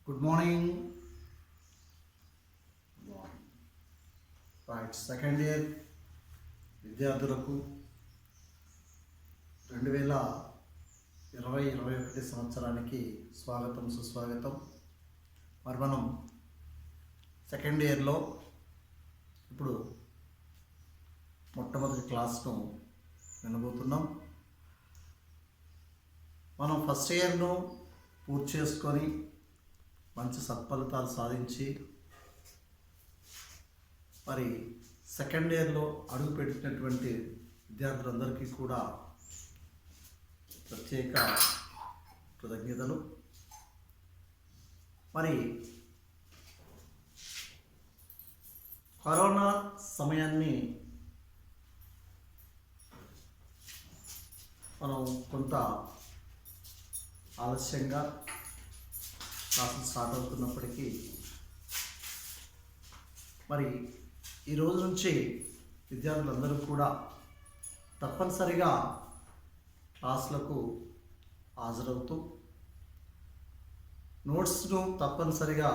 Good morning. Right, second year విద్యార్థులకు 2020-21 సంవత్సరానికి స్వాగతం సుస్వాగతం. మరి మనం సెకండ్ ఇయర్లో ఇప్పుడు మొట్టమొదటి క్లాస్ను వినబోతున్నాం. మనం ఫస్ట్ ఇయర్ను పూర్తి చేసుకొని మంచి సత్ఫలితాలు సాధించి మరి సెకండ్ ఇయర్లో అడుగు పెట్టినటువంటి విద్యార్థులందరికీ కూడా ప్రత్యేక కృతజ్ఞతలు. మరి కరోనా సమయాన్ని మనం కొంత ఆలస్యంగా క్లాసులు స్టార్ట్ అవుతున్నప్పటికీ మరి ఈ రోజు నుంచి విద్యార్థులందరూ కూడా తప్పనిసరిగా క్లాసులకు హాజరవుతూ నోట్స్ను తప్పనిసరిగా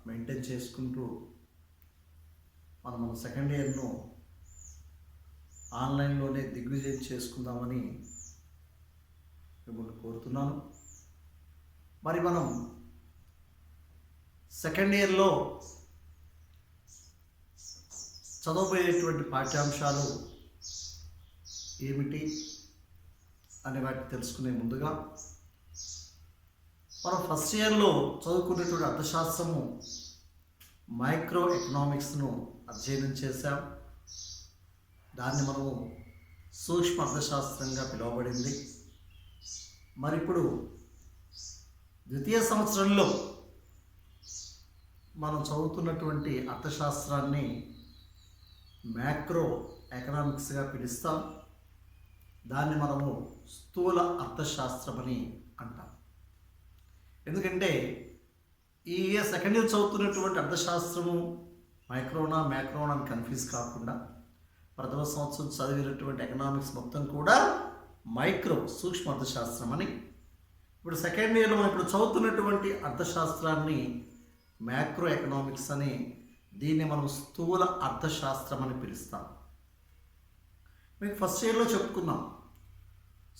మెయింటైన్ చేసుకుంటూ మన సెకండ్ ఇయర్ను ఆన్లైన్లోనే దిగ్విజయం చేసుకుందామని మిమ్మల్ని కోరుతున్నాను. మరి మనం సెకండ్ ఇయర్లో చదవబోయేటువంటి పాఠ్యాంశాలు ఏమిటి అనే వాటిని తెలుసుకునే ముందుగా మనం ఫస్ట్ ఇయర్లో చదువుకునేటువంటి అర్థశాస్త్రము మైక్రో ఎకనామిక్స్ను అధ్యయనం చేశాం. దాన్ని మనము సూక్ష్మ అర్థశాస్త్రంగా పిలువబడింది. మరి ఇప్పుడు ద్వితీయ సంవత్సరంలో మనం చదువుతున్నటువంటి అర్థశాస్త్రాన్ని మ్యాక్రో ఎకనామిక్స్గా పిలుస్తాం. దాన్ని మనము స్థూల అర్థశాస్త్రం అని అంటాం. ఎందుకంటే ఈ సెకండ్ ఇయర్ చదువుతున్నటువంటి అర్థశాస్త్రము మైక్రోనా మ్యాక్రోనా అని కన్ఫ్యూజ్ కాకుండా ప్రథమ సంవత్సరం చదివినటువంటి ఎకనామిక్స్ మొత్తం కూడా మైక్రో సూక్ష్మ అర్థశాస్త్రం అని, ఇప్పుడు సెకండ్ ఇయర్లో మనం ఇప్పుడు చదువుతున్నటువంటి అర్థశాస్త్రాన్ని మ్యాక్రో ఎకనామిక్స్ అని, దీన్ని మనం స్థూల అర్థశాస్త్రం అని పిలుస్తాం. మీకు ఫస్ట్ ఇయర్లో చెప్పుకున్నాం,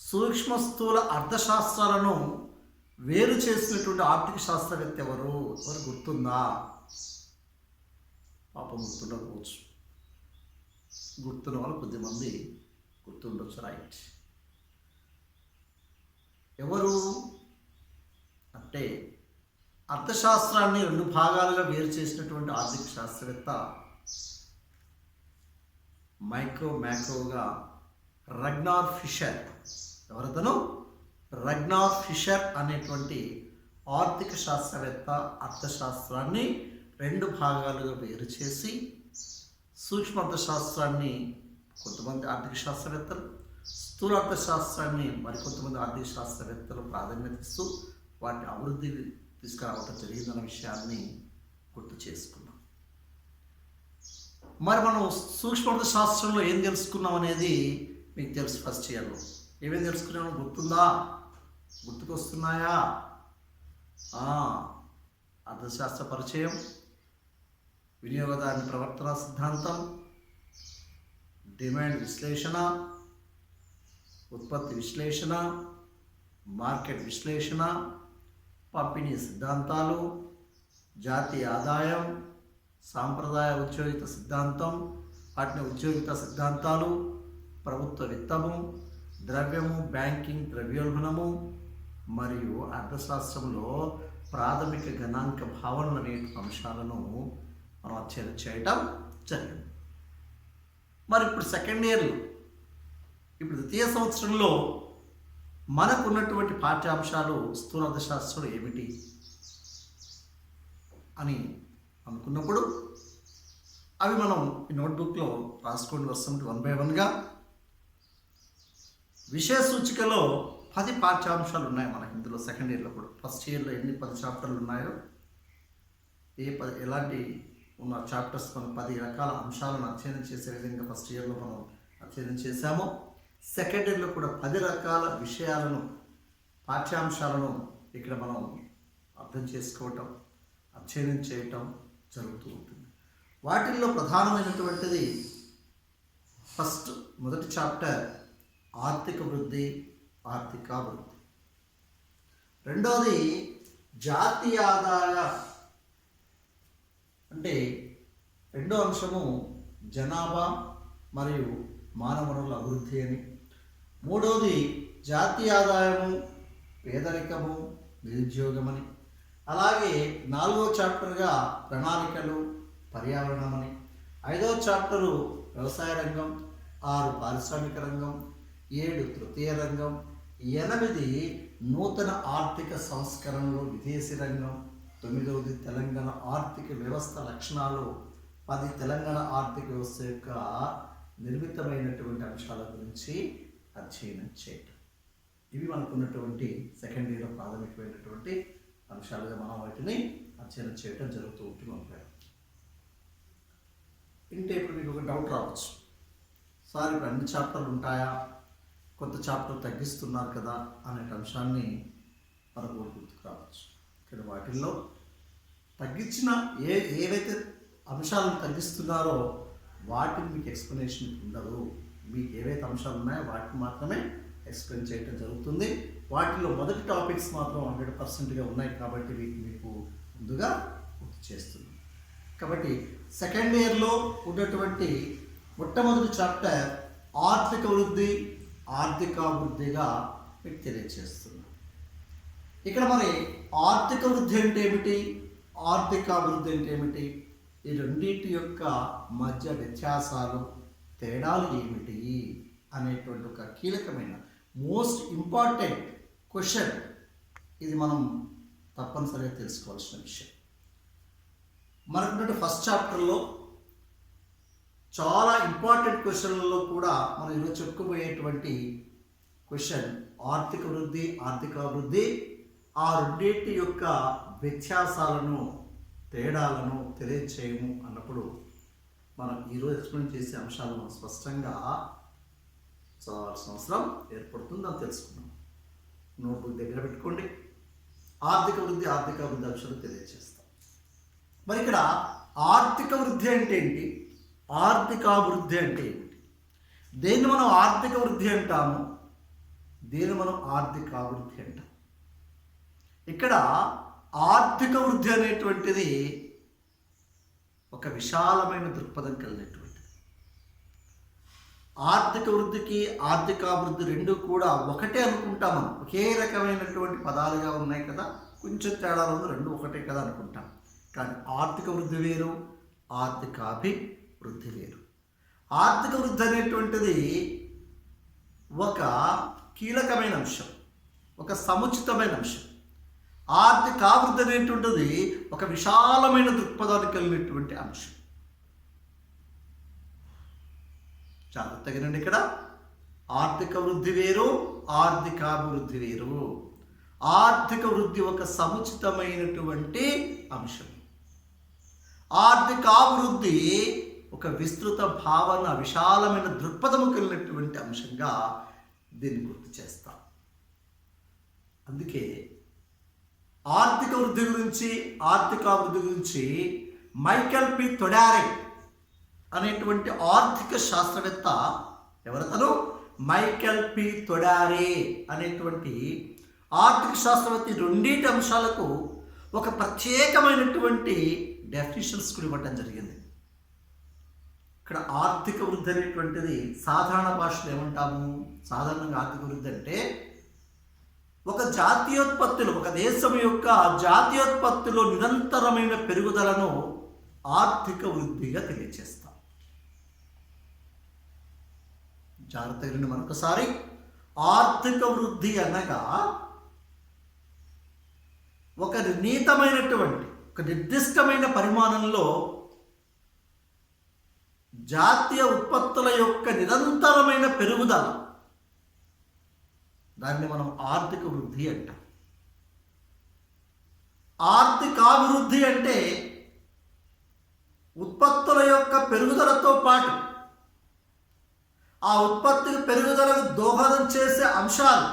సూక్ష్మ స్థూల అర్థశాస్త్రాలను వేరు చేసినటువంటి ఆర్థిక శాస్త్రవేత్త ఎవరు గుర్తుందా? పాపం గుర్తుండకపోవచ్చు, గుర్తున్న వాళ్ళు కొద్దిమంది గుర్తుండొచ్చు. రైట్, ఎవరు అంటే అర్థశాస్త్రాన్ని రెండు భాగాలుగా వేరు చేసినటువంటి ఆర్థిక శాస్త్రవేత్త మ్యాక్రోగా రగ్నార్ ఫిషర్. ఎవరతను? రగ్నార్ ఫిషర్ అనేటువంటి ఆర్థిక శాస్త్రవేత్త అర్థశాస్త్రాన్ని రెండు భాగాలుగా వేరు చేసి సూక్ష్మ అర్థశాస్త్రాన్ని కొంతమంది ఆర్థిక శాస్త్రవేత్తలు, స్థూల అర్థశాస్త్రాన్ని మరికొంతమంది ఆర్థిక శాస్త్రవేత్తలు ప్రాధాన్యత ఇస్తూ వాటిని అభివృద్ధి తీసుకురావటం జరిగిందన్న విషయాన్ని గుర్తు చేసుకున్నాం. మరి మనం సూక్ష్మ శాస్త్రంలో ఏం తెలుసుకున్నాం అనేది మీకు తెలుసు. ఫస్ట్ ఇయర్లో ఏమేమి తెలుసుకున్నామో గుర్తుందా? గుర్తుకొస్తున్నాయా? అర్థశాస్త్ర పరిచయం, వినియోగదారుని ప్రవర్తన సిద్ధాంతం, డిమాండ్ విశ్లేషణ, ఉత్పత్తి విశ్లేషణ, మార్కెట్ విశ్లేషణ, పంపిణీ సిద్ధాంతాలు, జాతీయ ఆదాయం, సాంప్రదాయ ఉద్యోగిత సిద్ధాంతం, వాటిని ఉద్యోగిత సిద్ధాంతాలు, ప్రభుత్వ విత్తము, ద్రవ్యము, బ్యాంకింగ్, ద్రవ్యోల్బణము మరియు అర్థశాస్త్రంలో ప్రాథమిక గణాంక భావనలు అనే అంశాలను మనం అధ్యయనం చేయటం జరిగింది. మరి ఇప్పుడు సెకండ్ ఇయర్లో ఇప్పుడు ద్వితీయ సంవత్సరంలో మనకున్నటువంటి పాఠ్యాంశాలు స్థూల అర్థశాస్త్రం ఏమిటి అని అనుకున్నప్పుడు అవి మనం ఈ నోట్బుక్లో రాసుకోండి వస్తుంది 1 by 1గా. విషయ సూచికలో 10 పాఠ్యాంశాలు ఉన్నాయి మనకి ఇందులో. సెకండ్ ఇయర్లో కూడా ఫస్ట్ ఇయర్లో ఎన్ని 10 చాప్టర్లు ఉన్నాయో, ఎలాంటి ఉన్న చాప్టర్స్ మనం 10 రకాల అంశాలను అధ్యయనం చేసే విధంగా ఫస్ట్ ఇయర్లో మనం అధ్యయనం చేశామో, సెకండ్ ఇయర్లో కూడా 10 రకాల విషయాలను, పాఠ్యాంశాలను ఇక్కడ మనం అర్థం చేసుకోవటం, అధ్యయనం చేయటం జరుగుతూ ఉంటుంది. వాటిల్లో ప్రధానమైనటువంటిది మొదటి చాప్టర్ ఆర్థిక వృద్ధి, ఆర్థికాభివృద్ధి. రెండవది జాతీయ ఆదాయ, అంటే రెండో అంశము జనాభా మరియు మానవ వనరుల అభివృద్ధి అని. మూడవది జాతీయ ఆదాయము, పేదరికము, నిరుద్యోగమని. అలాగే 4వ చాప్టర్గా ప్రణాళికలు, పర్యావరణం అని. 5వ చాప్టరు వ్యవసాయ రంగం, 6 పారిశ్రామిక రంగం, 7 తృతీయ రంగం, 8 నూతన ఆర్థిక సంస్కరణలు, విదేశీ రంగం, 9వది తెలంగాణ ఆర్థిక వ్యవస్థ లక్షణాలు, 10 తెలంగాణ ఆర్థిక వ్యవస్థ యొక్క నిర్మితమైనటువంటి అంశాల గురించి అధ్యయనం చేయటం. ఇవి మనకున్నటువంటి సెకండ్ ఇయర్లో ప్రాథమికమైనటువంటి అంశాలుగా మనం వాటిని అధ్యయనం చేయటం జరుగుతూ ఉంటుంది. ఇంటే ఇప్పుడు మీకు ఒక డౌట్ రావచ్చు, సార్ ఇప్పుడు అన్ని చాప్టర్లు ఉంటాయా, కొత్త చాప్టర్ తగ్గిస్తున్నారు కదా అనే అంశాన్ని మనకు గుర్తుకు రావచ్చు. ఇక్కడ వాటిల్లో తగ్గించిన ఏవైతే అంశాలను తగ్గిస్తున్నారో వాటిని మీకు ఎక్స్ప్లెనేషన్ ఉండదు. మీకు ఏవైతే అంశాలు ఉన్నాయో వాటిని మాత్రమే ఎక్స్ప్లెయిన్ చేయడం జరుగుతుంది. వాటిలో మొదటి టాపిక్స్ మాత్రం 100%గా ఉన్నాయి కాబట్టి మీకు ముందుగా గుర్తు చేస్తున్నాం. కాబట్టి సెకండ్ ఇయర్లో ఉన్నటువంటి మొట్టమొదటి చాప్టర్ ఆర్థిక వృద్ధి, ఆర్థికాభివృద్ధిగా మీకు తెలియజేస్తున్నాం. ఇక్కడ మరి ఆర్థిక వృద్ధి అంటే ఏమిటి, ఆర్థికాభివృద్ధి అంటే ఏమిటి, ఈ రెండింటి యొక్క మధ్య వ్యత్యాసాలు, తేడాలు ఏమిటి అనేటువంటి ఒక కీలకమైన మోస్ట్ ఇంపార్టెంట్ క్వశ్చన్ ఇది మనం తప్పనిసరిగా తెలుసుకోవాల్సిన విషయం. మనకున్నటువంటి ఫస్ట్ చాప్టర్లో చాలా ఇంపార్టెంట్ క్వశ్చన్లలో కూడా మనం ఈరోజు చెప్పుకోబోయేటువంటి క్వశ్చన్ ఆర్థిక వృద్ధి, ఆర్థికాభివృద్ధి, ఆ రెండింటి యొక్క వ్యత్యాసాలను, తేడాలను తెలియచేయము అన్నప్పుడు మనం ఈరోజు ఎక్స్ప్లెయిన్ చేసే అంశాలు మనం స్పష్టంగా చదవాల్సిన అవసరం ఏర్పడుతుంది అని తెలుసుకున్నాం. నోట్బుక్ దగ్గర పెట్టుకోండి. ఆర్థిక వృద్ధి, ఆర్థికాభివృద్ధి అంశాలు తెలియజేస్తాం. మరి ఇక్కడ ఆర్థిక వృద్ధి అంటే ఏంటి, ఆర్థికాభివృద్ధి అంటే ఏమిటి, దేన్ని మనం ఆర్థిక వృద్ధి అంటాము, దేన్ని మనం ఆర్థికాభివృద్ధి అంటాం. ఇక్కడ ఆర్థిక వృద్ధి అనేటువంటిది ఒక విశాలమైన దృక్పథం కలిగినటువంటిది. ఆర్థిక వృద్ధికి ఆర్థికాభివృద్ధి రెండు కూడా ఒకటే అనుకుంటాం. మనం ఒకే రకమైనటువంటి పదాలుగా ఉన్నాయి కదా, కొంచెం తేడాలు ఉంది, రెండు ఒకటే కదా అనుకుంటాం. కానీ ఆర్థిక వృద్ధి వేరు, ఆర్థికాభివృద్ధి వేరు. ఆర్థిక వృద్ధి అనేటువంటిది ఒక కీలకమైన అంశం, ఒక సముచితమైన అంశం. ఆర్థికాభివృద్ధి అనేటువంటిది ఒక విశాలమైన దృక్పథాన్ని కలిగినటువంటి అంశం. జాగ్రత్తగానండి, ఇక్కడ ఆర్థిక వృద్ధి వేరు, ఆర్థికాభివృద్ధి వేరు. ఆర్థిక వృద్ధి ఒక సముచితమైనటువంటి అంశం, ఆర్థికాభివృద్ధి ఒక విస్తృత భావన, విశాలమైన దృక్పథము కలిగినటువంటి అంశంగా దీన్ని గుర్తు చేస్తాం. అందుకే ఆర్థిక వృద్ధి గురించి, ఆర్థికాభివృద్ధి గురించి మైకెల్ పి తొడారే అనేటువంటి ఆర్థిక శాస్త్రవేత్త, ఎవరతను మైకెల్ పి తొడారే అనేటువంటి ఆర్థిక శాస్త్రవేత్త రెండింటి అంశాలకు ఒక ప్రత్యేకమైనటువంటి డెఫినిషన్స్ కూడా ఇవ్వటం జరిగింది. ఇక్కడ ఆర్థిక వృద్ధి అనేటువంటిది సాధారణ భాషలో ఏమంటాము, సాధారణంగా ఆర్థిక వృద్ధి అంటే ఒక జాతీయోత్పత్తిలో, ఒక దేశం యొక్క జాతీయోత్పత్తిలో నిరంతరమైన పెరుగుదలను ఆర్థిక వృద్ధిగా తెలియజేస్తాం. జాగ్రత్తగా మరొకసారి, ఆర్థిక వృద్ధి అనగా ఒక నిర్ణీతమైనటువంటి, ఒక నిర్దిష్టమైన పరిమాణంలో జాతీయ ఉత్పత్తుల యొక్క నిరంతరమైన పెరుగుదల, దాన్ని మనం ఆర్థిక వృద్ధి అంటాం. ఆర్థికాభివృద్ధి అంటే ఉత్పత్తుల యొక్క పెరుగుదలతో పాటు ఆ ఉత్పత్తుల పెరుగుదలకు దోహదం చేసే అంశాలు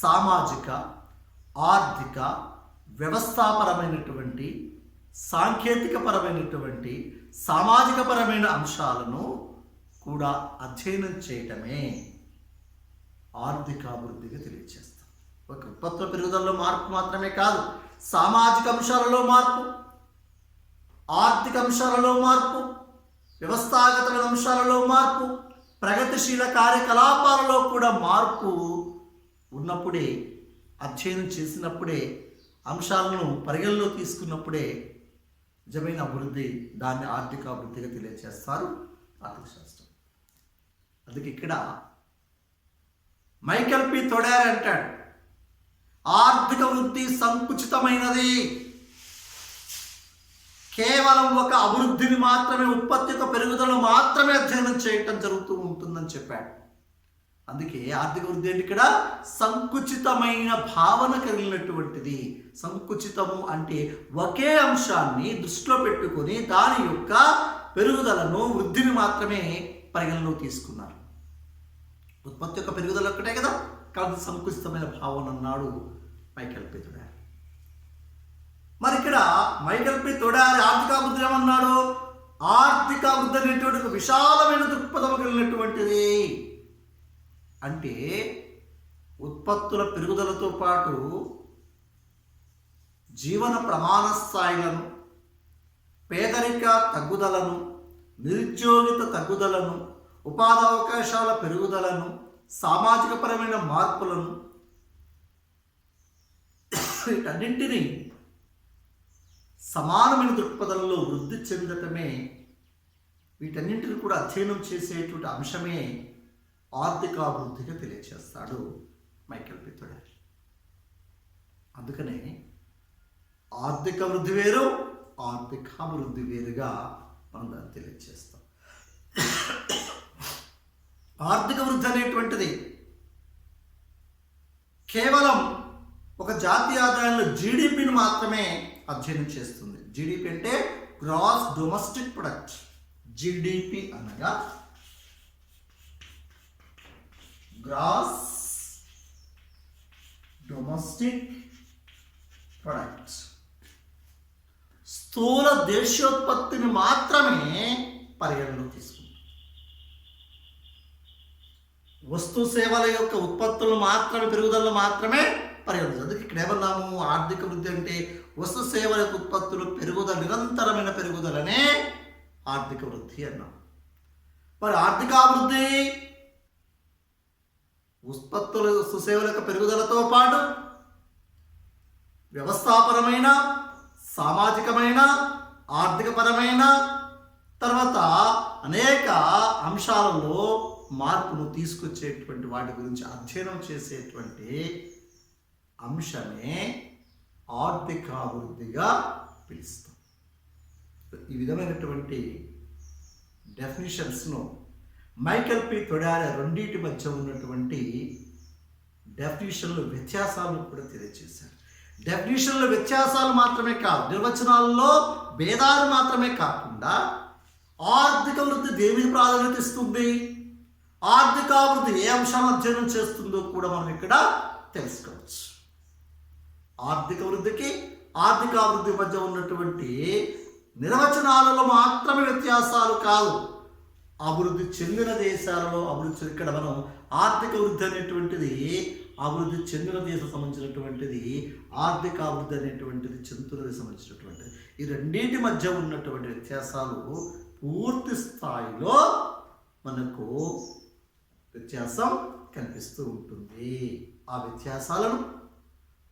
సామాజిక, ఆర్థిక, వ్యవస్థాపరమైనటువంటి, సాంకేతికపరమైనటువంటి, సామాజికపరమైన అంశాలను కూడా అధ్యయనం చేయటమే ఆర్థికాభివృద్ధిగా తెలియజేస్తాం. ఒక ఉత్పత్తుల పెరుగుదలలో మార్పు మాత్రమే కాదు, సామాజిక అంశాలలో మార్పు, ఆర్థిక అంశాలలో మార్పు, వ్యవస్థాగతమైన అంశాలలో మార్పు, ప్రగతిశీల కార్యకలాపాలలో కూడా మార్పు ఉన్నప్పుడే, అధ్యయనం చేసినప్పుడే, అంశాలను పరిగణలో తీసుకున్నప్పుడే నిజమైన అభివృద్ధి, దాన్ని ఆర్థిక అభివృద్ధిగా తెలియజేస్తారు ఆర్థిక శాస్త్రం. అందుకే ఇక్కడ మైకెల్ పి తొడార్ అంటాడు, ఆర్థిక వృద్ధి సంకుచితమైనది, కేవలం ఒక అభివృద్ధిని మాత్రమే, ఉత్పత్తి యొక్క పెరుగుదలను మాత్రమే అధ్యయనం చేయటం జరుగుతూ ఉంటుందని చెప్పాడు. అందుకే ఆర్థిక వృద్ధి అంటే ఇక్కడ సంకుచితమైన భావన కలిగినటువంటిది. సంకుచితము అంటే ఒకే అంశాన్ని దృష్టిలో పెట్టుకొని దాని యొక్క పెరుగుదలను, వృద్ధిని మాత్రమే పరిగణలో తీసుకున్నారు. ఉత్పత్తి యొక్క పెరుగుదల ఒక్కటే కదా, కాబట్టి సంకుచితమైన భావన అన్నాడు మైకెల్ పి తొడార్. మరి ఇక్కడ మైకెల్ పి తొడార్ ఆర్థికాభివృద్ధి ఏమన్నాడు? ఆర్థికాభివృద్ధి అనేటువంటి ఒక విశాలమైన దృక్పథం కలిగినటువంటిది. అంటే ఉత్పత్తుల పెరుగుదలతో పాటు జీవన ప్రమాణ స్థాయిలను, పేదరిక తగ్గుదలను, నిరుద్యోగిత తగ్గుదలను, ఉపాధి అవకాశాల పెరుగుదలను, సామాజికపరమైన మార్పులను, వీటన్నింటినీ సమానమైన దృక్పథంలో వృద్ధి చెందటమే, వీటన్నింటిని కూడా అధ్యయనం చేసేటువంటి అంశమే ఆర్థికాభివృద్ధిగా తెలియజేస్తాడు మైకెల్ పి తొడార్. అందుకనే ఆర్థిక వృద్ధి వేరు, ఆర్థికాభివృద్ధి వేరుగా మనం దాన్ని తెలియజేస్తాం. ఆర్థిక వృద్ధి అనేటువంటిది కేవలం ఒక జాతీయ ఆదాయంలో జీడిపిని మాత్రమే అధ్యయనం చేస్తుంది. జీడిపి అంటే గ్రాస్ డొమెస్టిక్ ప్రొడక్ట్. జీడిపి అనగా గ్రాస్ డొమెస్టిక్ ప్రొడక్ట్, స్థూల దేశీయోత్పత్తిని మాత్రమే పరిగణలో తీసుకుంటుంది. వస్తు సేవల యొక్క ఉత్పత్తులు మాత్రమే, పెరుగుదలను మాత్రమే పరిగణించాలి. అందుకే ఇక్కడ ఏమన్నాము? ఆర్థిక వృద్ధి అంటే వస్తు సేవల యొక్క ఉత్పత్తులు పెరుగుదల, నిరంతరమైన పెరుగుదలనే ఆర్థిక వృద్ధి అన్నాం. మరి ఆర్థికాభివృద్ధి ఉత్పత్తుల, వస్తు సేవల యొక్క పెరుగుదలతో పాటు వ్యవస్థాపరమైన, సామాజికమైన, ఆర్థికపరమైన, తర్వాత అనేక అంశాలలో మార్పును తీసుకొచ్చేటువంటి వాటి గురించి అధ్యయనం చేసేటువంటి అంశమే ఆర్థికాభివృద్ధిగా పిలుస్తాం. ఈ విధమైనటువంటి డెఫినిషన్స్ను మైకెల్ పి తొడార్ రెండింటి మధ్య ఉన్నటువంటి డెఫినిషన్లు, వ్యత్యాసాలను కూడా తెలియజేశారు. డెఫినిషన్ల వ్యత్యాసాలు మాత్రమే కాదు, నిర్వచనాల్లో భేదాలు మాత్రమే కాకుండా ఆర్థిక వృద్ధి దేనికి ప్రాధాన్యత ఇస్తుంది, ఆర్థికాభివృద్ధి ఏ అంశాన్ని అధ్యయనం చేస్తుందో కూడా మనం ఇక్కడ తెలుసుకోవచ్చు. ఆర్థిక వృద్ధికి, ఆర్థికాభివృద్ధి మధ్య ఉన్నటువంటి నిర్వచనాలలో మాత్రమే వ్యత్యాసాలు కాదు, అభివృద్ధి చెందిన దేశాలలో అభివృద్ధి, ఇక్కడ మనం ఆర్థిక వృద్ధి అనేటువంటిది అభివృద్ధి చెందిన దేశం సంబంధించినటువంటిది, ఆర్థికాభివృద్ధి అనేటువంటిది చెందుతున్న దేశం సంబంధించినటువంటిది. ఈ రెండింటి మధ్య ఉన్నటువంటి వ్యత్యాసాలు పూర్తి స్థాయిలో మనకు వ్యత్యాసం కనిపిస్తూ ఉంటుంది. ఆ వ్యత్యాసాలను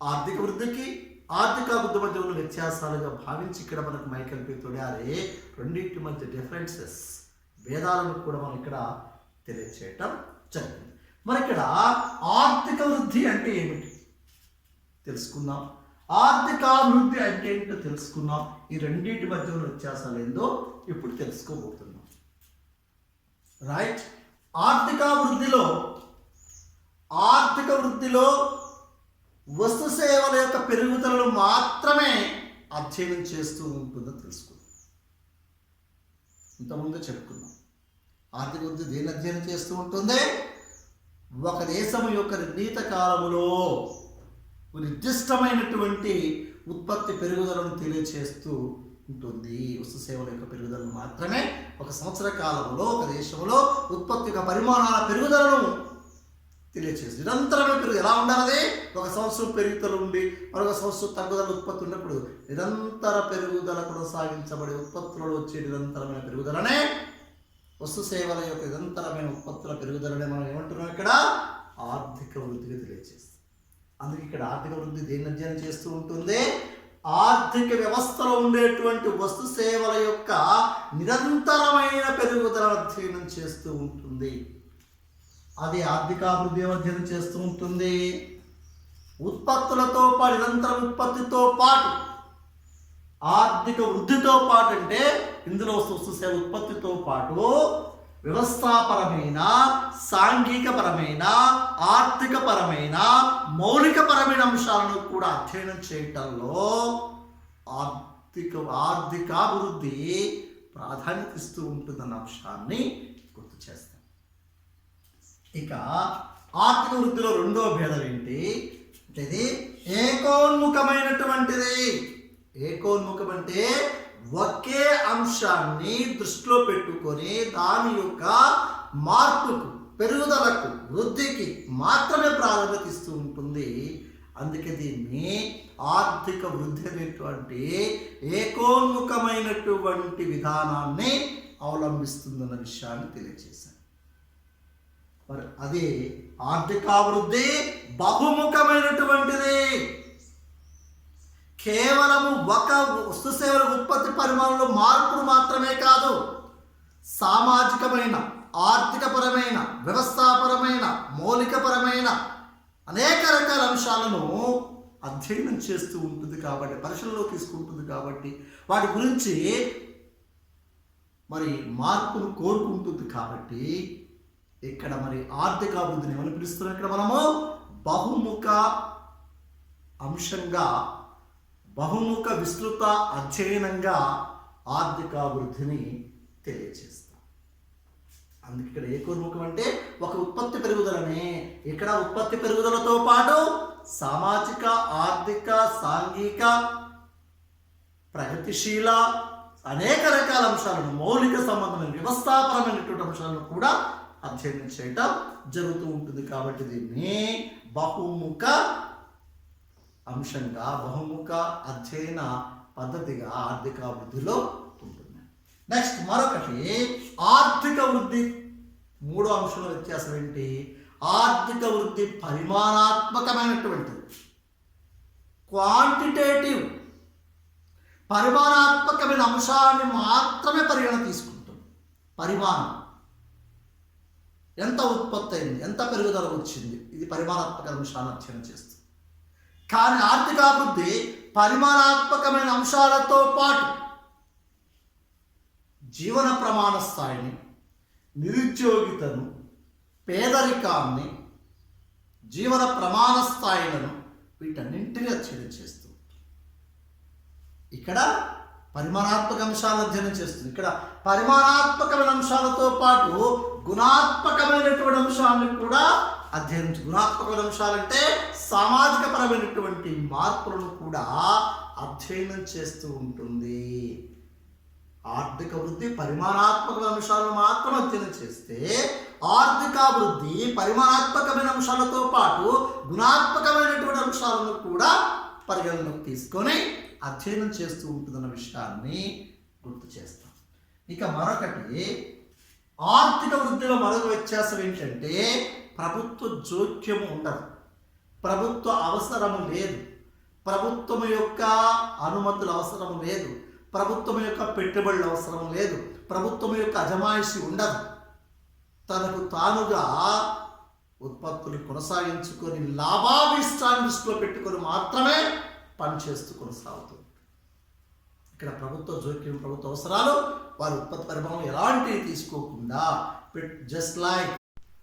ఆర్థిక వృద్ధికి, ఆర్థికాభివృద్ధి మధ్య ఉన్న వ్యత్యాసాలుగా భావించి ఇక్కడ మనకు మైకెల్ పి తొడార్ రెండింటి మధ్య డిఫరెన్సెస్, భేదాలను కూడా మనం ఇక్కడ తెలియచేయటం జరిగింది. మరి ఇక్కడ ఆర్థిక వృద్ధి అంటే ఏమిటి తెలుసుకుందాం, ఆర్థికాభివృద్ధి అంటే ఏంటో తెలుసుకుందాం. ఈ రెండింటి మధ్య ఉన్న వ్యత్యాసాలు ఏందో ఇప్పుడు తెలుసుకోబోతున్నాం. రైట్. ఆర్థిక వృద్ధిలో వస్తు సేవల యొక్క పెరుగుదలను మాత్రమే అధ్యయనం చేస్తూ ఉంటుందని తెలుసుకుందాం. ఇంతకుముందు చెప్పుకున్నాం, ఆర్థిక వృద్ధి దేన్ని అధ్యయనం చేస్తూ ఉంటుంది? ఒక దేశం యొక్క నిర్ణీత కాలంలో నిర్దిష్టమైనటువంటి ఉత్పత్తి పెరుగుదలను తెలియచేస్తూ ఉంటుంది. వస్తు సేవల యొక్క పెరుగుదలను మాత్రమే ఒక సంవత్సర కాలంలో ఒక దేశంలో ఉత్పత్తి యొక్క పరిమాణాల పెరుగుదలను తెలియచేస్తుంది. నిరంతరమే పెరుగు ఎలా ఉండాలి? ఒక సంవత్సరం పెరుగుదల ఉండి మరొక సంవత్సరం తగ్గుదల ఉత్పత్తి ఉన్నప్పుడు నిరంతర పెరుగుదల కొనసాగించబడే ఉత్పత్తులలో వచ్చే నిరంతరమైన పెరుగుదలనే వస్తు సేవల యొక్క నిరంతరమైన ఉత్పత్తుల పెరుగుదలనే మనం ఏమంటున్నాం? ఇక్కడ ఆర్థిక వృద్ధిగా తెలియజేస్తుంది. అందుకే ఇక్కడ ఆర్థిక వృద్ధి దేన్ని అధ్యయనం చేస్తూ ఉంటుంది? ఆర్థిక వ్యవస్థలో ఉండేటువంటి వస్తు సేవల యొక్క నిరంతరమైన పెరుగుదల అధ్యయనం చేస్తూ ఉంటుంది. అది ఆర్థికాభివృద్ధి అధ్యయనం చేస్తూ ఉంటుంది. ఉత్పత్తులతో పాటు నిరంతర ఉత్పత్తితో పాటు ఆర్థిక వృద్ధితో పాటు అంటే ఇందులో వస్తు సేవ ఉత్పత్తితో పాటు వ్యవస్థాపరమైన, సాంఘికపరమైన, ఆర్థికపరమైన, మౌలికపరమైన అంశాలను కూడా అధ్యయనం చేయటంలో ఆర్థికాభివృద్ధి ప్రాధాన్యత ఇస్తూ ఉంటుందన్న అంశాన్ని గుర్తు చేస్తాం. ఇక ఆర్థిక వృద్ధిలో రెండో భేదం ఏంటి అంటే ఇది ఏకోన్ముఖమైనటువంటిది. ఏకోన్ముఖం అంటే ఒకే అంశాన్ని దృష్టిలో పెట్టుకొని దాని యొక్క మార్పుకు, పెరుగుదలకు, వృద్ధికి మాత్రమే ప్రాధాన్యత ఇస్తూ ఉంటుంది. అందుకే దీన్ని ఆర్థిక వృద్ధి అనేటువంటి ఏకోన్ముఖమైనటువంటి విధానాన్ని అవలంబిస్తుందన్న విషయాన్ని తెలియజేశాను. మరి అది ఆర్థికాభివృద్ధి బహుముఖమైనటువంటిది. కేవలము ఒక వస్తు సేవల ఉత్పత్తి పరిమాణంలో మార్పులు మాత్రమే కాదు, సామాజికమైన, ఆర్థికపరమైన, వ్యవస్థాపరమైన, మౌలికపరమైన అనేక రకాల అంశాలను అధ్యయనం చేస్తూ ఉంటుంది కాబట్టి, పరిశీలనలో తీసుకుంటుంది కాబట్టి, వాటి గురించి మరి మార్పును కోరుకుంటుంది కాబట్టి ఇక్కడ మరి ఆర్థికాభివృద్ధిని ఏమని పిలుస్తున్నాం? ఇక్కడ మనము బహుముఖ అంశంగా, బహుముఖ విస్తృత అధ్యయనంగా ఆర్థికాభివృద్ధిని తెలియజేస్తాం. అందుకే ఇక్కడ ఏకోన్ముఖం అంటే ఒక ఉత్పత్తి పెరుగుదలనే. ఇక్కడ ఉత్పత్తి పెరుగుదలతో పాటు సామాజిక, ఆర్థిక, సాంఘిక, ప్రగతిశీల అనేక రకాల అంశాలను, మౌలిక సంబంధమైన, వ్యవస్థాపరమైనటువంటి అంశాలను కూడా అధ్యయనం చేయటం జరుగుతూ ఉంటుంది. కాబట్టి దీన్ని బహుముఖ అంశంగా, బహుముఖ అధ్యయన పద్ధతిగా ఆర్థికాభివృద్ధిలో ఉంటుంది. నెక్స్ట్ మరొకటి ఆర్థిక వృద్ధి. మూడో అంశంలో వ్యత్యాసం ఏంటి? ఆర్థిక వృద్ధి పరిమాణాత్మకమైనటువంటిది, క్వాంటిటేటివ్, పరిమాణాత్మకమైన అంశాన్ని మాత్రమే పరిగణ తీసుకుంటుంది. పరిమాణం, ఎంత ఉత్పత్తి అయింది, ఎంత పెరుగుదల వచ్చింది, ఇది పరిమాణాత్మక అంశాలను అధ్యయనం చేస్తుంది. కానీ ఆర్థికాభివృద్ధి పరిమాణాత్మకమైన అంశాలతో పాటు జీవన ప్రమాణ స్థాయిని, నిరుద్యోగితను, పేదరికాన్ని, జీవన ప్రమాణ స్థాయిలను వీటన్నింటినీ అధ్యయనం చేస్తుంది. ఇక్కడ పరిమాణాత్మక అంశాలను అధ్యయనం చేస్తుంది. ఇక్కడ పరిమాణాత్మకమైన అంశాలతో పాటు గుణాత్మకమైనటువంటి అంశాలను కూడా అధ్యయనం. గుణాత్మకమైన అంశాలంటే సామాజిక పరమైనటువంటి మార్పులను కూడా అధ్యయనం చేస్తూ ఉంటుంది. ఆర్థిక వృద్ధి పరిమాణాత్మకమైన అంశాలను మాత్రం అధ్యయనం చేస్తే, ఆర్థికాభివృద్ధి పరిమాణాత్మకమైన అంశాలతో పాటు గుణాత్మకమైనటువంటి అంశాలను కూడా పరిగణలోకి తీసుకొని అధ్యయనం చేస్తూ ఉంటుందన్న విషయాన్ని గుర్తు చేస్తాం. ఇక మరొకటి ఆర్థిక వృద్ధిలో మరొక వ్యత్యాసం ఏంటంటే ప్రభుత్వ జోక్యం ఉండదు, ప్రభుత్వ అవసరము లేదు, ప్రభుత్వం యొక్క అనుమతులు అవసరం లేదు, ప్రభుత్వం యొక్క పెట్టుబడులు అవసరం లేదు, ప్రభుత్వం యొక్క అజమాయిషి ఉండదు. తనకు తానుగా ఉత్పత్తులు కొనసాగించుకొని లాభాభిష్టాన్ని దృష్టిలో పెట్టుకొని మాత్రమే పనిచేస్తూ కొనసాగుతుంది. ఇక్కడ ప్రభుత్వ జోక్యం, ప్రభుత్వ అవసరాలు వారి ఉత్పత్తి పరిమాణం ఎలాంటివి తీసుకోకుండా జస్ట్ లైక్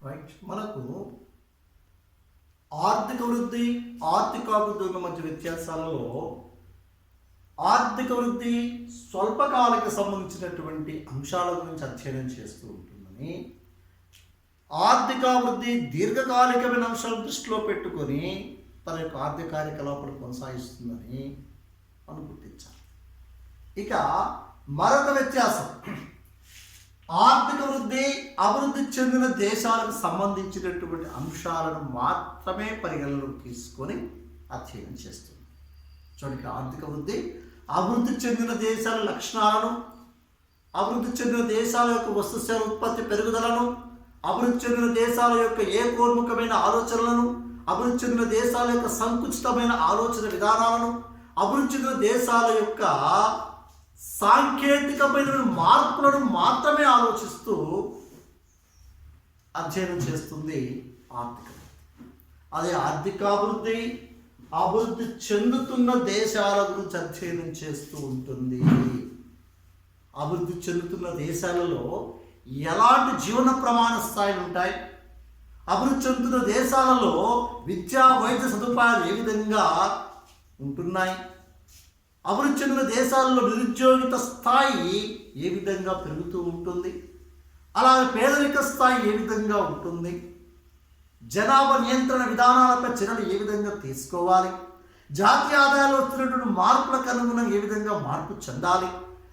రైట్. మనకు ఆర్థిక వృద్ధి, ఆర్థికాభివృద్ధి మధ్య వ్యత్యాసాలలో ఆర్థిక వృద్ధి స్వల్పకాలిక సంబంధించినటువంటి అంశాల గురించి అధ్యయనం చేస్తూ ఉంటుందని, ఆర్థికాభివృద్ధి దీర్ఘకాలికమైన అంశాలను దృష్టిలో పెట్టుకొని తన యొక్క ఆర్థిక కార్యకలాపాలు కొనసాగిస్తుందని మనం గుర్తించాలి. ఇక మరొక వ్యత్యాసం, ఆర్థిక వృద్ధి అభివృద్ధి చెందిన దేశాలకు సంబంధించినటువంటి అంశాలను మాత్రమే పరిగణలోకి తీసుకొని అధ్యయనం చేస్తుంది. చూడండి, ఆర్థిక వృద్ధి అభివృద్ధి చెందిన దేశాల లక్షణాలను, అభివృద్ధి చెందిన దేశాల యొక్క వస్తుసేవ ఉత్పత్తి పెరుగుదలను, అభివృద్ధి చెందిన దేశాల యొక్క ఏకోన్ముఖమైన ఆలోచనలను, అభివృద్ధి చెందిన దేశాల యొక్క సంకుచితమైన ఆలోచన విధానాలను, అభివృద్ధి చెందిన దేశాల యొక్క సాంకేతికమైన మార్పులను మాత్రమే ఆలోచిస్తూ అధ్యయనం చేస్తుంది ఆర్థిక వృద్ధి. అదే ఆర్థికాభివృద్ధి అభివృద్ధి చెందుతున్న దేశాల గురించి అధ్యయనం చేస్తూ ఉంటుంది. అభివృద్ధి చెందుతున్న దేశాలలో ఎలాంటి జీవన ప్రమాణ స్థాయిలు ఉంటాయి, అభివృద్ధి చెందుతున్న దేశాలలో విద్యా వైద్య సదుపాయాలు ఏ విధంగా ఉంటున్నాయి, అభివృద్ధి చెందిన దేశాలలో నిరుద్యోగిత స్థాయి ఏ విధంగా పెరుగుతూ ఉంటుంది, అలాగే పేదరిక స్థాయి ఏ విధంగా ఉంటుంది, జనాభా నియంత్రణ విధానాలపై చర్యలు ఏ విధంగా తీసుకోవాలి, జాతీయ ఆదాయాల్లో వస్తున్నటువంటి మార్పులకు అనుగుణంగా ఏ విధంగా మార్పు చెందాలి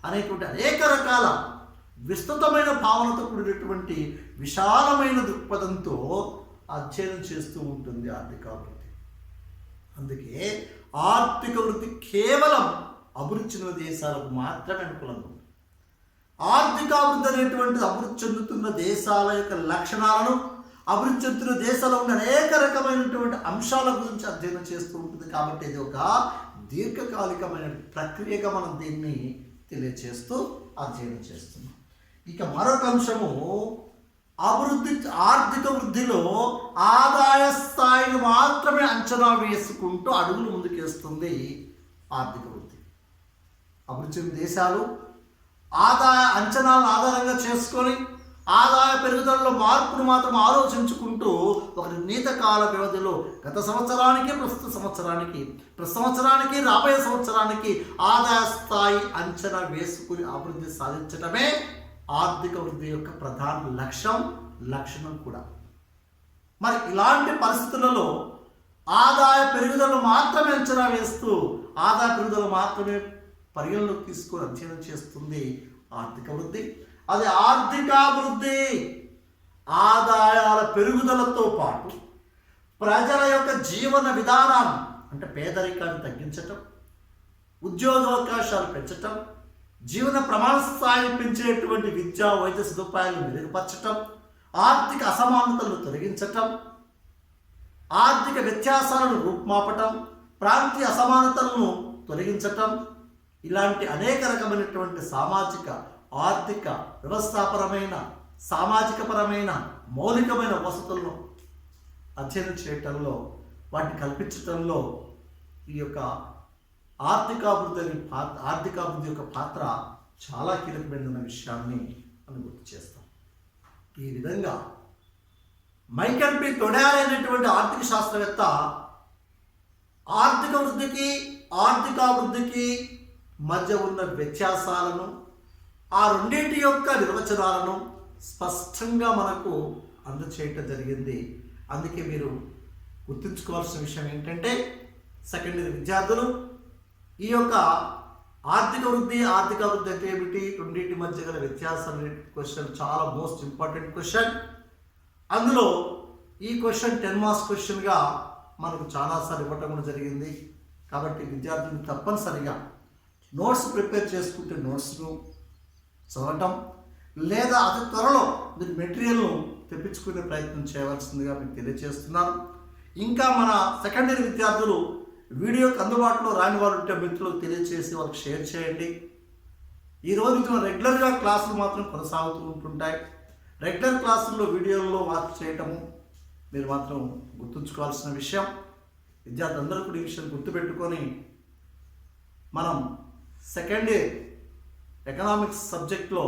అనేటువంటి అనేక రకాల విస్తృతమైన భావనతో కూడినటువంటి విశాలమైన దృక్పథంతో అధ్యయనం చేస్తూ ఉంటుంది ఆర్థికాభివృద్ధి. అందుకే ఆర్థిక వృద్ధి కేవలం అభివృద్ధి చెందిన దేశాలకు మాత్రమే అనుకూలంగా ఉంది. ఆర్థికాభివృద్ధి అనేటువంటి అభివృద్ధి చెందుతున్న దేశాల యొక్క లక్షణాలను, అభివృద్ధి చెందుతున్న దేశాల్లో ఉన్న అనేక రకమైనటువంటి అంశాల గురించి అధ్యయనం చేస్తూ ఉంటుంది. కాబట్టి ఇది ఒక దీర్ఘకాలికమైన ప్రక్రియగా మనం దీన్ని తెలియచేస్తూ అధ్యయనం చేస్తున్నాం. ఇక మరొక అంశము, ఆర్థిక వృద్ధిలో ఆదాయ స్థాయిని మాత్రమే అంచనా వేసుకుంటూ అడుగులు ముందుకేస్తుంది ఆర్థిక వృద్ధి. అభివృద్ధి చెందిన దేశాలు ఆదాయ అంచనాలను ఆధారంగా చేసుకొని ఆదాయ పెరుగుదలలో మార్పును మాత్రం ఆలోచించుకుంటూ ఒక నిర్ణీత కాల వ్యవధిలో గత సంవత్సరానికి ప్రస్తుత సంవత్సరానికి రాబోయే సంవత్సరానికి ఆదాయ స్థాయి అంచనా వేసుకుని అభివృద్ధి సాధించడమే ఆర్థిక వృద్ధి యొక్క ప్రధాన లక్షణం కూడా. మరి ఇలాంటి పరిస్థితులలో ఆదాయ పెరుగుదల మాత్రమే అంచనా వేస్తూ ఆదాయ పెరుగుదల మాత్రమే పరిగణలోకి తీసుకొని అధ్యయనం చేస్తుంది ఆర్థిక వృద్ధి. అది ఆర్థికాభివృద్ధి ఆదాయాల పెరుగుదలతో పాటు ప్రజల యొక్క జీవన విధానాన్ని, అంటే పేదరికాన్ని తగ్గించటం, ఉద్యోగావకాశాలు పెంచటం, జీవన ప్రమాణ స్థాయిని పెంచేటువంటి విద్యా వైద్య సదుపాయాలు మెరుగుపరచటం, ఆర్థిక అసమానతలను తొలగించటం, ఆర్థిక వ్యత్యాసాలను రూపుమాపటం, ప్రాంతీయ అసమానతలను తొలగించటం, ఇలాంటి అనేక రకమైనటువంటి సామాజిక, ఆర్థిక, వ్యవస్థాపరమైన, సామాజికపరమైన మౌలికమైన వసతులను అధ్యయనం చేయటంలో, వాటిని కల్పించటంలో ఈ యొక్క ఆర్థికాభివృద్ధి యొక్క పాత్ర చాలా కీలకమైన విషయాన్ని మనం గుర్తు చేస్తాం. ఈ విధంగా మైకేల్ పి తొడార్ అనేటువంటి ఆర్థిక శాస్త్రవేత్త ఆర్థిక వృద్ధికి ఆర్థికాభివృద్ధికి మధ్య ఉన్న వ్యత్యాసాలను, ఆ రెండింటి యొక్క నిర్వచనాలను స్పష్టంగా మనకు అందచేయటం జరిగింది. అందుకే మీరు గుర్తుంచుకోవాల్సిన విషయం ఏంటంటే, సెకండ్ ఇయర్ విద్యార్థులు ఈ యొక్క ఆర్థిక వృద్ధి ఆర్థికాభివృద్ధి అంటే ఏమిటి, రెండింటి మధ్య గల వ్యత్యాసం క్వశ్చన్ చాలా మోస్ట్ ఇంపార్టెంట్ క్వశ్చన్. అందులో ఈ క్వశ్చన్ 10 మార్క్స్ క్వశ్చన్గా మనకు చాలాసార్లు ఇవ్వటం కూడా జరిగింది. కాబట్టి విద్యార్థులు తప్పనిసరిగా నోట్స్ ప్రిపేర్ చేసుకుంటే నోట్స్ను చదవటం, లేదా అతి త్వరలో మీరు మెటీరియల్ను తెప్పించుకునే ప్రయత్నం చేయవలసిందిగా మీకు తెలియజేస్తున్నాను. ఇంకా మన సెకండ్ ఇయర్ విద్యార్థులు వీడియోకి అందుబాటులో రాని వారు ఉంటే మిత్రులకు తెలియజేసి వాళ్ళకి షేర్ చేయండి. ఈరోజు నుంచి రెగ్యులర్గా క్లాసులు మాత్రం కొనసాగుతూ ఉంటుంటాయి. రెగ్యులర్ క్లాసుల్లో వీడియోల్లో వాచ్ చేయటము మీరు మాత్రం గుర్తుంచుకోవాల్సిన విషయం. విద్యార్థులందరూ కూడా ఈ విషయం గుర్తుపెట్టుకొని మనం సెకండ్ ఇయర్ ఎకనామిక్స్ సబ్జెక్ట్లో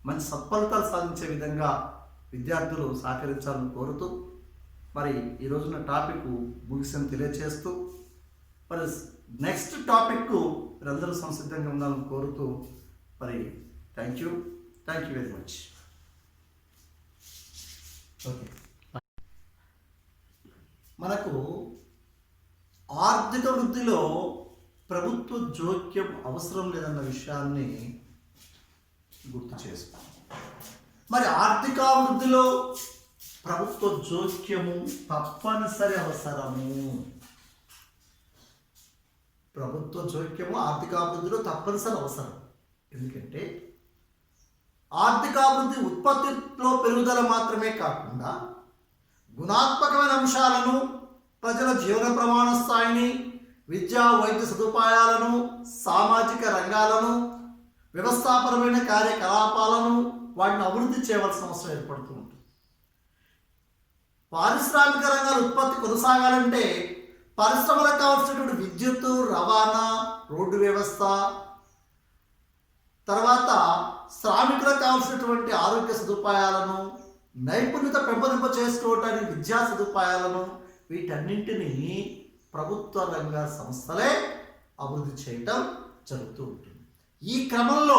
మంచి సత్ఫలితాలు సాధించే విధంగా విద్యార్థులు సహకరించాలని కోరుతూ మరి ఈ రోజున టాపిక్ ముగిసని తెలియజేస్తూ మరి నెక్స్ట్ టాపిక్కు మీరందరూ సంసిద్ధంగా ఉండాలని కోరుతూ మరి thank you very much. Okay, మనకు ఆర్థిక వృద్ధిలో ప్రభుత్వ జోక్యం అవసరం లేదన్న విషయాన్ని గుర్తు చేసుకో. మరి ఆర్థికాభివృద్ధిలో ప్రభుత్వ జోక్యము తప్పనిసరి అవసరము. ప్రభుత్వ జోక్యము ఆర్థికాభివృద్ధిలో తప్పనిసరి అవసరం. ఎందుకంటే ఆర్థికాభివృద్ధి ఉత్పత్తిలో పెరుగుదల మాత్రమే కాకుండా గుణాత్మకమైన అంశాలను, ప్రజల జీవన ప్రమాణ స్థాయిని, విద్యా వైద్య సదుపాయాలను, సామాజిక రంగాలను, వ్యవస్థాపరమైన కార్యకలాపాలను వాటిని అభివృద్ధి చేయవలసిన అవసరం ఏర్పడుతూ ఉంటుంది. పారిశ్రామిక రంగాల ఉత్పత్తి కొనసాగాలంటే పరిశ్రమలకు కావాల్సినటువంటి విద్యుత్తు, రవాణా, రోడ్డు వ్యవస్థ, తర్వాత శ్రామికులకు కావాల్సినటువంటి ఆరోగ్య సదుపాయాలను, నైపుణ్యత పెంపొందింప చేసుకోవటానికి విద్యా సదుపాయాలను, వీటన్నింటినీ ప్రభుత్వ రంగ సంస్థలే అభివృద్ధి చేయటం జరుగుతూ ఉంటుంది. ఈ క్రమంలో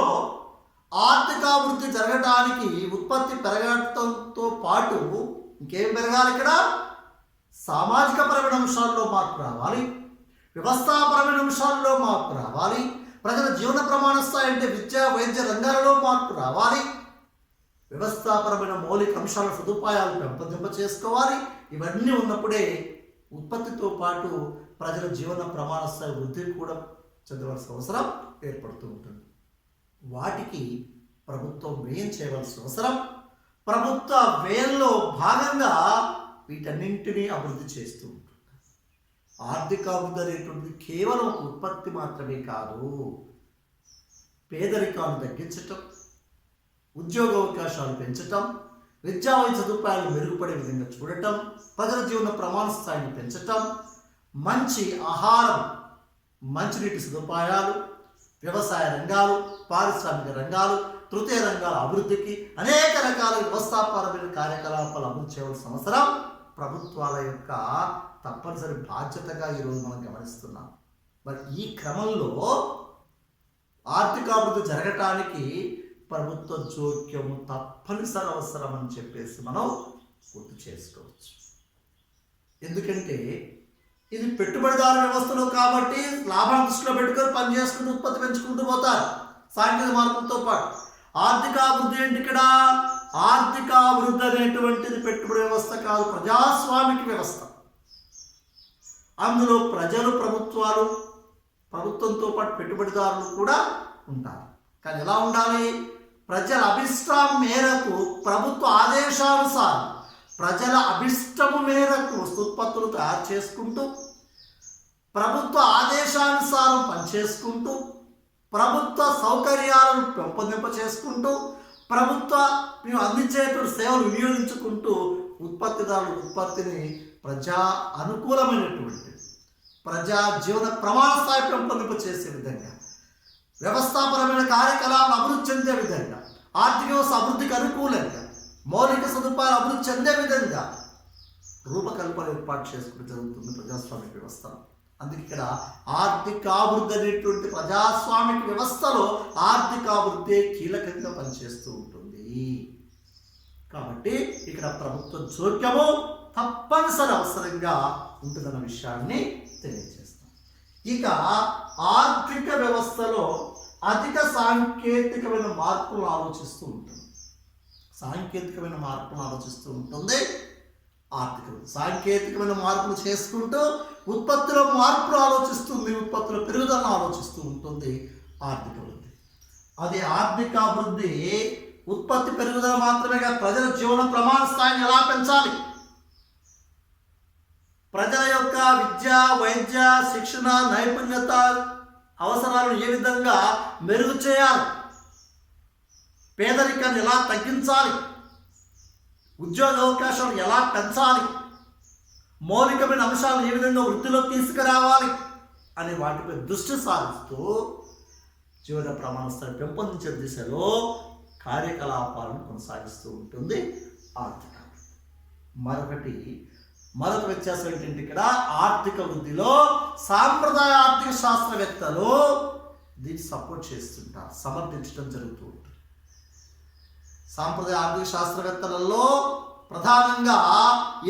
ఆర్థికాభివృద్ధి జరగటానికి ఉత్పత్తి పెరగడంతో పాటు ఇంకేం పెరగాలి? ఇక్కడ సామాజిక పరమైన అంశాల్లో మార్పు రావాలి, వ్యవస్థాపరమైన అంశాల్లో మార్పు రావాలి, ప్రజల జీవన ప్రమాణ స్థాయి అంటే విద్యా వైద్య రంగాలలో మార్పు రావాలి, వ్యవస్థాపరమైన మౌలిక అంశాల సదుపాయాలు పెంపొందింప చేసుకోవాలి. ఇవన్నీ ఉన్నప్పుడే ఉత్పత్తితో పాటు ప్రజల జీవన ప్రమాణ స్థాయి వృద్ధిని కూడా చెందవలసిన అవసరం ఏర్పడుతూ ఉంటుంది. వాటికి ప్రభుత్వం వ్యయం చేయవలసిన అవసరం. ప్రభుత్వ వ్యయంలో భాగంగా వీటన్నింటినీ అభివృద్ధి చేస్తూ ఉంటుంది. ఆర్థికాభివృద్ధి అనేటువంటిది కేవలం ఉత్పత్తి మాత్రమే కాదు, పేదరికాన్ని తగ్గించటం, ఉద్యోగ అవకాశాలు పెంచటం, విద్యా వైద్య సదుపాయాలు మెరుగుపడే విధంగా చూడటం, ప్రజల జీవన ప్రమాణ స్థాయిని పెంచటం, మంచి ఆహారం, మంచినీటి సదుపాయాలు, వ్యవసాయ రంగాలు, పారిశ్రామిక రంగాలు, తృతీయ రంగాల అభివృద్ధికి అనేక రకాల వ్యవస్థాపరమైన కార్యకలాపాలు అభివృద్ధి చేయవలసిన అవసరం ప్రభుత్వాల యొక్క తప్పనిసరి బాధ్యతగా ఈరోజు మనం గమనిస్తున్నాం. మరి ఈ క్రమంలో ఆర్థికాభివృద్ధి జరగటానికి ప్రభుత్వ జోక్యము తప్పనిసరి అవసరం అని చెప్పేసి మనం గుర్తు చేసుకోవచ్చు. ఎందుకంటే ఇది పెట్టుబడిదారు వ్యవస్థలో కాబట్టి లాభాన్ని దృష్టిలో పెట్టుకొని పనిచేసుకుంటూ ఉత్పత్తి పెంచుకుంటూ పోతారు సాంకేతిక మార్పులతో పాటు. ఆర్థికాభివృద్ధి ఏంటి? ఇక్కడ ఆర్థికాభివృద్ధి అనేటువంటిది పెట్టుబడి వ్యవస్థ కాదు, ప్రజాస్వామిక వ్యవస్థ. అందులో ప్రజలు, ప్రభుత్వాలు, ప్రభుత్వంతో పాటు పెట్టుబడిదారులు కూడా ఉంటారు. కానీ ఎలా ఉండాలి? ప్రజల అభిష్టం మేరకు, ప్రభుత్వ ఆదేశానుసారం ప్రజల అభిష్టము మేరకు ఉత్పత్తులు తయారు చేసుకుంటూ, ప్రభుత్వ ఆదేశానుసారం పనిచేసుకుంటూ, ప్రభుత్వ సౌకర్యాలను పెంపొందింప చేసుకుంటూ, మేము అందించేటువంటి సేవలు వినియోగించుకుంటూ ఉత్పత్తిదారుల ఉత్పత్తిని ప్రజా అనుకూలమైనటువంటి ప్రజా జీవన ప్రమాణ స్థాయి పెంపొందింప చేసే విధంగా, వ్యవస్థాపరమైన కార్యకలాపాలు అభివృద్ధి చెందే విధంగా, ఆర్థిక వ్యవస్థ అభివృద్ధికి అనుకూలంగా, మౌలిక సదుపాయాలు అభివృద్ధి చెందే విధంగా రూపకల్పన ఏర్పాటు చేసుకుని జరుగుతుంది ప్రజాస్వామిక వ్యవస్థ. అందుకే ఇక్కడ ఆర్థికాభివృద్ధి అనేటువంటి ప్రజాస్వామిక వ్యవస్థలో ఆర్థికాభివృద్ధి కీలకంగా పనిచేస్తూ ఉంటుంది. కాబట్టి ఇక్కడ ప్రభుత్వ జోక్యము తప్పనిసరి అవసరంగా ఉంటుందన్న విషయాన్ని తెలియజేస్తాం. ఇక ఆర్థిక వ్యవస్థలో అధిక సాంకేతికమైన మార్పులు ఆలోచిస్తూ ఉంటుంది. సాంకేతికమైన మార్పులు ఆలోచిస్తూ ఉంటుంది ఆర్థిక వ్యవస్థ. సాంకేతికమైన మార్పులు చేసుకుంటూ ఉత్పత్తిలో మార్పులు ఆలోచిస్తుంది, ఉత్పత్తిలో పెరుగుదలను ఆలోచిస్తూ ఉంటుంది ఆర్థిక వృద్ధి. అది ఆర్థికాభివృద్ధి ఉత్పత్తి పెరుగుదల మాత్రమే కాదు, ప్రజల జీవన ప్రమాణ స్థాయిని ఎలా పెంచాలి, ప్రజల యొక్క విద్య, వైద్య, శిక్షణ, నైపుణ్యత అవసరాలను ఏ విధంగా మెరుగు చేయాలి, పేదరికాన్ని ఎలా తగ్గించాలి, ఉద్యోగ అవకాశాలు ఎలా పెంచాలి, మౌలికమైన అంశాలను ఏ విధంగా వృద్ధిలో తీసుకురావాలి అనే వాటిపై దృష్టి సారిస్తూ జీవన ప్రమాణ స్థాయి పెంపొందించే దిశలో కార్యకలాపాలను కొనసాగిస్తూ ఉంటుంది ఆర్థిక. మరొక వ్యత్యాసం ఏంటంటే ఇక్కడ ఆర్థిక వృద్ధిలో సాంప్రదాయ ఆర్థిక శాస్త్రవేత్తలు దీన్ని సపోర్ట్ చేస్తుంటారు, సమర్థించడం జరుగుతూ ఉంటుంది. సాంప్రదాయ ఆర్థిక శాస్త్రవేత్తలలో ప్రధానంగా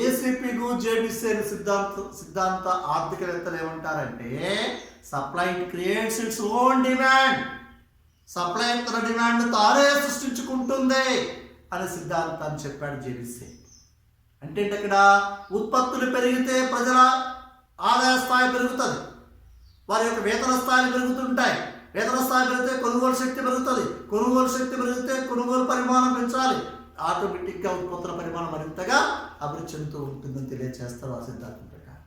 ఏసీపీ, జేబీసీ సిద్ధాంత ఆర్థికవేత్తలు ఏమంటారంటే supply creates its own demand. Supply తన డిమాండ్ తానే సృష్టించుకుంటుంది అనే సిద్ధాంతాన్ని చెప్పాడు జేబీసీ. అంటే ఇక్కడ ఉత్పత్తులు పెరిగితే ప్రజల ఆదాయ స్థాయి పెరుగుతుంది, వారి యొక్క వేతన స్థాయిలు పెరుగుతుంటాయి. వేతన స్థాయి పెరిగితే కొనుగోలు శక్తి పెరుగుతుంది, కొనుగోలు శక్తి పెరిగితే కొనుగోలు పరిమాణం పెంచాలి, ఆటోమేటిక్గా ఉత్పత్తుల పరిమాణం మరింతగా అభివృద్ధి చెందుతూ ఉంటుందని తెలియజేస్తారు ఆ సిద్ధాంతం ప్రకారం.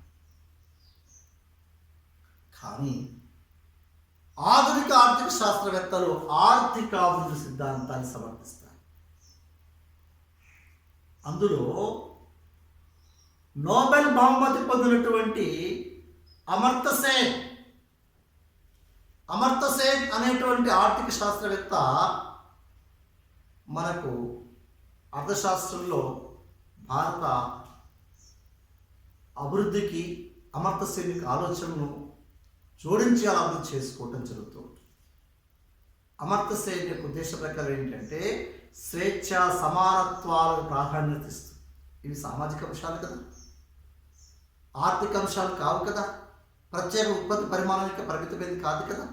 కానీ ఆధునిక ఆర్థిక శాస్త్రవేత్తలు ఆర్థికాభివృద్ధి సిద్ధాంతాన్ని సమర్థిస్తారు. అందులో నోబెల్ బహుమతి పొందినటువంటి అమర్త్య సేన్ అనేటువంటి ఆర్థిక శాస్త్రవేత్త మనకు అర్థశాస్త్రంలో భారత అభివృద్ధికి అమర్త్య సేన్ ఆలోచనను జోడించి అలా అభివృద్ధి చేసుకోవటం జరుగుతుంది. అమర్త్య సేన్ యొక్క ఉద్దేశ ప్రకారం ఏంటంటే స్వేచ్ఛ సమానత్వాలకు ప్రాధాన్యత ఇస్తుంది. ఇవి సామాజిక అంశాలు కదా, ఆర్థిక అంశాలు కావు కదా, ప్రత్యేక ఉత్పత్తి పరిమాణం యొక్క పరిమితమైనది కాదు కదా.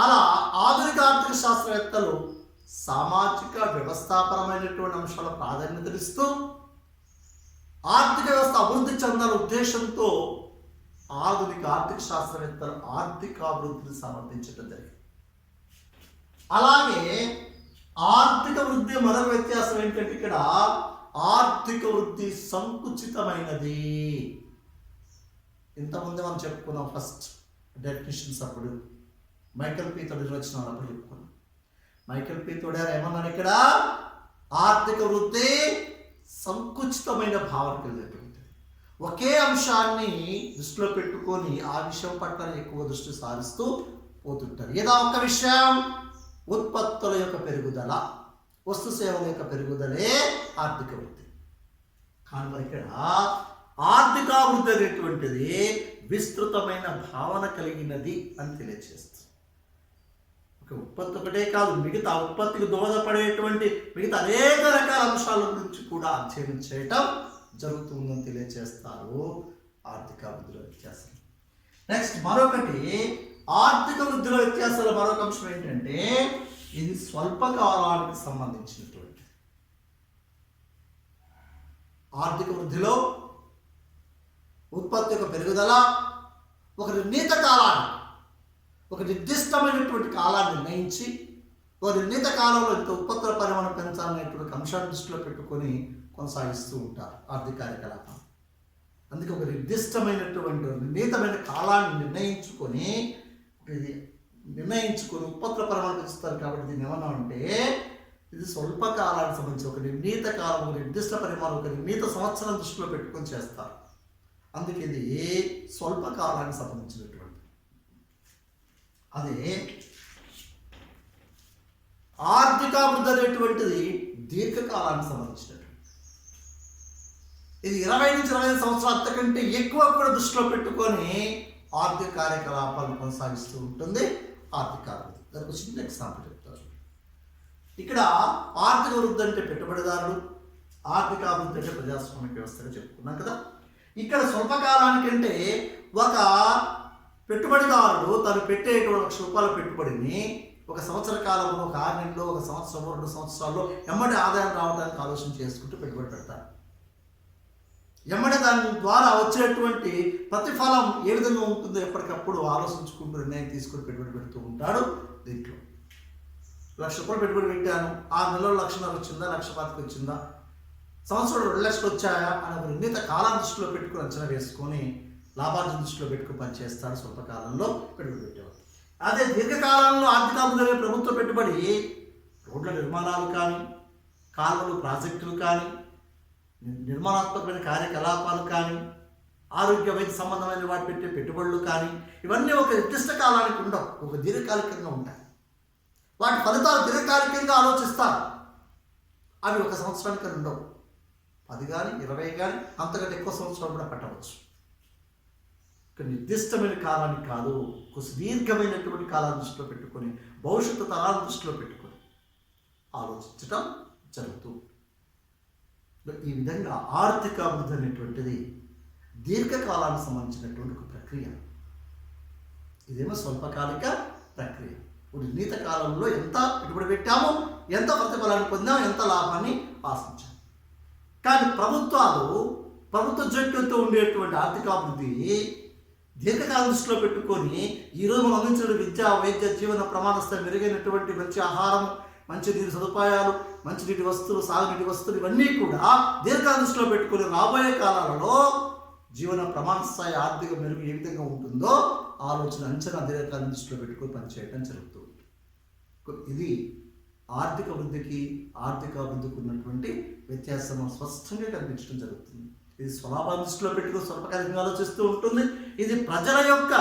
అలా ఆధునిక ఆర్థిక శాస్త్రవేత్తలు సామాజిక వ్యవస్థాపరమైనటువంటి అంశాల ప్రాధాన్యతనిస్తూ ఆర్థిక వ్యవస్థ అభివృద్ధి చెందాల ఉద్దేశంతో ఆధునిక ఆర్థిక శాస్త్రవేత్తలు ఆర్థికాభివృద్ధిని సమర్థించడం జరిగింది. అలాగే ఆర్థిక వృద్ధి మరొక వ్యత్యాసం ఏంటంటే ఇక్కడ ఆర్థిక వృద్ధి సంకుచితమైనది. ఇంతకుముందు మనం చెప్పుకున్నాం ఫస్ట్ డెఫినిషన్స్ అప్పుడు మైకేల్ పి తోడర్ నిర్వచనం అప్పుడు చెప్పుకున్నాం. మైకేల్ పి తోడర్ ఏమన్నాడు ఇక్కడ ఆర్థిక వృద్ధి సంకుచితమైన భావన కలిగినటువంటి ఒకే అంశాన్ని దృష్టిలో పెట్టుకొని ఆ విషయం పట్ల ఎక్కువ దృష్టి సారిస్తూ పోతుంటారు. ఏదో ఒక విషయం ఉత్పత్తుల యొక్క పెరుగుదల, వస్తు సేవల యొక్క పెరుగుదలే ఆర్థిక వృద్ధి. కానీ మరి ఇక్కడ ఆర్థికాభివృద్ధి అనేటువంటిది విస్తృతమైన భావన కలిగినది అని తెలియజేస్తుంది. ఒక ఉత్పత్తి ఒకటే కాదు, మిగతా ఉత్పత్తికి దోహదపడేటువంటి మిగతా అనేక రకాల అంశాల గురించి కూడా అధ్యయనం చేయటం జరుగుతుందని తెలియజేస్తారు ఆర్థికాభివృద్ధిలో వ్యత్యాసం. నెక్స్ట్ మరొకటి ఆర్థిక వృద్ధిలో వ్యత్యాసాల మరొక అంశం ఏంటంటే ఇది స్వల్పకాలానికి సంబంధించినటువంటి. ఆర్థిక వృద్ధిలో ఉత్పత్తి యొక్క పెరుగుదల ఒక నిర్ణీత కాలాన్ని, ఒక నిర్దిష్టమైనటువంటి కాలాన్ని నిర్ణయించి ఒక నిర్ణీత కాలంలో ఇంత ఉత్పత్తుల పరిమాణం పెంచాలనేటువంటి అంశాన్ని దృష్టిలో పెట్టుకొని కొనసాగిస్తూ ఉంటారు ఆర్థిక కార్యకలాపాలు. అందుకే ఒక నిర్దిష్టమైనటువంటి నిర్ణీతమైన కాలాన్ని నిర్ణయించుకొని ఉత్పత్తుల పరిమాణం పెంచుతారు. కాబట్టి దీన్ని ఏమన్నా అంటే ఇది స్వల్పకాలానికి సంబంధించి ఒక నిర్ణీత కాలం, ఒక నిర్దిష్ట పరిమాణం, ఒక నిర్ణీత సంవత్సరం దృష్టిలో పెట్టుకొని చేస్తారు. అందుకే ఇది స్వల్పకాలానికి సంబంధించినటువంటి. అదే ఆర్థికాభివృద్ధి అనేటువంటిది దీర్ఘకాలానికి సంబంధించినటువంటి. ఇది 20 నుంచి 25 సంవత్సరాల అంతకంటే ఎక్కువ కూడా దృష్టిలో పెట్టుకొని ఆర్థిక కార్యకలాపాలను కొనసాగిస్తూ ఉంటుంది ఆర్థికాభివృద్ధి. దానికి చిన్న ఎగ్జాంపుల్ చెప్తారు. ఇక్కడ ఆర్థిక వృద్ధి అంటే పెట్టుబడిదారులు, ఆర్థికాభివృద్ధి అంటే ప్రజాస్వామిక వ్యవస్థగా చెప్పుకున్నాం కదా. ఇక్కడ స్వల్పకాలానికంటే ఒక పెట్టుబడిదారుడు తను పెట్టేటువంటి ₹1,00,000 పెట్టుబడిని ఒక సంవత్సర కాలంలో, ఒక 6 నెలల్లో, ఒక సంవత్సరం, 2 సంవత్సరాల్లో ఎమ్మడి ఆదాయం రావడానికి ఆలోచన చేసుకుంటూ పెట్టుబడి పెడతారు. ఎమ్మడే దాని ద్వారా వచ్చేటువంటి ప్రతిఫలం ఏ విధంగా ఉంటుందో ఎప్పటికప్పుడు ఆలోచించుకుంటూ నిర్ణయం తీసుకుని పెట్టుబడి పెడుతూ ఉంటాడు. దీంట్లో ₹1,00,000 పెట్టుబడి పెట్టాను, 6 నెలల్లో ₹1,00,000 వచ్చిందా, ₹1,25,000 వచ్చిందా, సంవత్సరంలో ₹2,00,000 వచ్చాయా అని ఒక నిర్ణీత కాలం దృష్టిలో పెట్టుకుని అంచనా వేసుకొని లాభార్జన దృష్టిలో పెట్టుకుని పనిచేస్తాడు స్వల్పకాలంలో పెట్టుబడి పెట్టేవాడు. అదే దీర్ఘకాలంలో ఆర్థికాభివృద్ధి ప్రభుత్వ పెట్టుబడి రోడ్ల నిర్మాణాలు కానీ, కాలువలు ప్రాజెక్టులు కానీ, నిర్మాణాత్మకమైన కార్యకలాపాలు కానీ, ఆరోగ్య వైద్య సంబంధమైన వాటి పెట్టే పెట్టుబడులు కానీ, ఇవన్నీ ఒక నిర్దిష్ట కాలానికి ఉండవు, ఒక దీర్ఘకాలికంగా ఉంటాయి. వాటి ఫలితాలు దీర్ఘకాలికంగా ఆలోచిస్తారు. అవి ఒక సంవత్సరానికి ఉండవు, 10 కానీ 20 కానీ అంతకంటే ఎక్కువ సంవత్సరాలు కూడా పట్టవచ్చు. ఒక నిర్దిష్టమైన కాలానికి కాదు, ఒక సుదీర్ఘమైనటువంటి కాలాన్ని దృష్టిలో పెట్టుకొని భవిష్యత్తు తరాలను దృష్టిలో పెట్టుకొని ఆలోచించటం జరుగుతుంది. ఈ విధంగా ఆర్థిక అభివృద్ధి అనేటువంటిది దీర్ఘకాలానికి సంబంధించినటువంటి ఒక ప్రక్రియ. ఇదేమో స్వల్పకాలిక ప్రక్రియ. ఇప్పుడు నిర్ణీత కాలంలో ఎంత పెట్టుబడి పెట్టామో, ఎంత ప్రతిఫలాన్ని పొందాము, ఎంత లాభాన్ని ఆశించాము. కానీ ప్రభుత్వ జోక్యంతో ఉండేటువంటి ఆర్థికాభివృద్ధి దీర్ఘకాల దృష్టిలో పెట్టుకొని ఈరోజు మనం అందించిన విద్య, వైద్య, జీవన ప్రమాణ స్థాయి, మెరుగైనటువంటి మంచి ఆహారం, మంచి నీటి సదుపాయాలు, మంచినీటి వస్తువులు, సాగునీటి వస్తువులు ఇవన్నీ కూడా దీర్ఘకాల దృష్టిలో పెట్టుకొని రాబోయే కాలాలలో జీవన ప్రమాణ స్థాయి, ఆర్థిక మెరుగు ఏ విధంగా ఉంటుందో ఆలోచన, అంచనా దీర్ఘకాల దృష్టిలో పెట్టుకొని పనిచేయడం జరుగుతుంది. ఇది ఆర్థిక వృద్ధికి ఉన్నటువంటి వ్యత్యాసం స్పష్టంగా కనిపించడం జరుగుతుంది. ఇది స్వలాభాన్ని దృష్టిలో పెట్టుకుని స్వల్పకాలికంగా ఆలోచిస్తూ ఉంటుంది. ఇది ప్రజల యొక్క